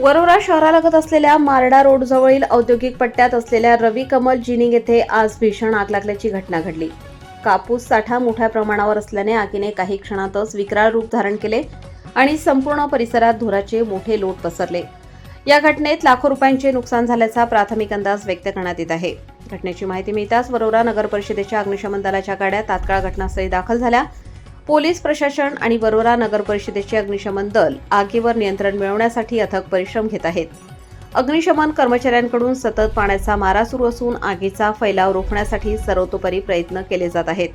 वरोरा शहरालगत असलेल्या मारडा रोड जवळील औद्योगिक पट्ट्यात असलेल्या रवी कमल जिनिंग येथे आज भीषण आग लागल्याची घटना घडली। कापूस साठा मोठ्या प्रमाणावर असल्याने आगीने काही क्षणातच विकराळ रूप धारण केले आणि संपूर्ण परिसरात धुराचे मोठे लोट पसरले। या घटनेत लाखो रुपयांचे नुकसान झाल्याचा प्राथमिक अंदाज व्यक्त करण्यात येत आहे। घटनेची माहिती मिळताच वरोरा नगर परिषदेच्या अग्निशमन दलाच्या गाड्या तात्काळ घटनास्थळी दाखल झाल्या। पोलीस प्रशासन आणि वरोरा नगर परिषदेचे अग्निशमन दल आगीवर नियंत्रण मिळवण्यासाठी अथक परिश्रम घेत आहेत। अग्निशमन कर्मचाऱ्यांकडून सतत पाण्याचा मारा सुरू असून आगीचा फैलाव रोखण्यासाठी सर्वतोपरी प्रयत्न केले जात आहेत।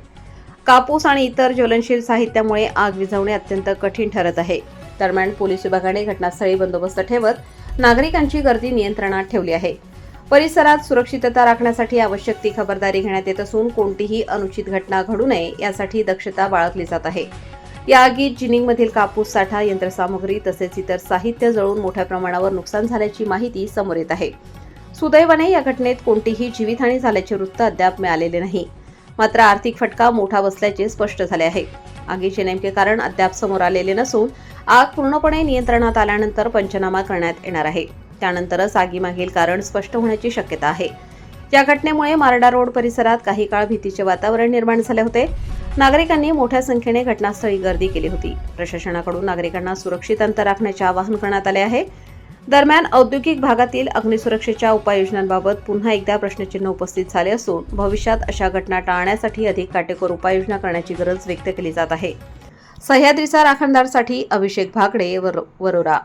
कापूस आणि इतर ज्वलनशील साहित्यामुळे आग विझवणे अत्यंत कठीण ठरत आहे। दरम्यान पोलीस विभागाने घटनास्थळी बंदोबस्त ठेवत नागरिकांची गर्दी नियंत्रणात ठेवली आहे। परिसरात सुरक्षितता राखण्यासाठी आवश्यक ती खबरदारी घेण्यात येत असून कोणतीही अनुचित घटना घडू नये यासाठी दक्षता बाळगली जात आहे। या आगीत जिनिंगमधील कापूस साठा, यंत्रसामुग्री तसेच इतर साहित्य जळून मोठ्या प्रमाणावर नुकसान झाल्याची माहिती समोर येत आहे। सुदैवाने या घटनेत कोणतीही जीवितहानी झाल्याचे वृत्त अद्याप मिळालेले नाही। मात्र आर्थिक फटका मोठा बसल्याचे स्पष्ट झाले आहे। आगीचे नेमके कारण अद्याप समोर आलेले नसून आग पूर्णपणे नियंत्रणात आल्यानंतर पंचनामा करण्यात येणार आहे। त्यानंतरच आगीमागील कारण स्पष्ट होण्याची शक्यता आहे। या घटनेमुळे मारडा रोड परिसरात काही काळ भीतीचे वातावरण निर्माण झाले होते। नागरिकांनी मोठ्या संख्येने घटनास्थळी गर्दी केली होती। प्रशासनाकडून नागरिकांना सुरक्षित अंतर राखण्याचे आवाहन करण्यात आले आहे। दरम्यान औद्योगिक भागातील अग्निसुरक्षेच्या उपाययोजनांबाबत पुन्हा एकदा प्रश्नचिन्ह उपस्थित झाले असून भविष्यात अशा घटना टाळण्यासाठी अधिक काटेकोर उपाययोजना करण्याची गरज व्यक्त केली जात आहे। सह्याद्रीचा राखणदारसाठी अभिषेक भागडे, वरोरा।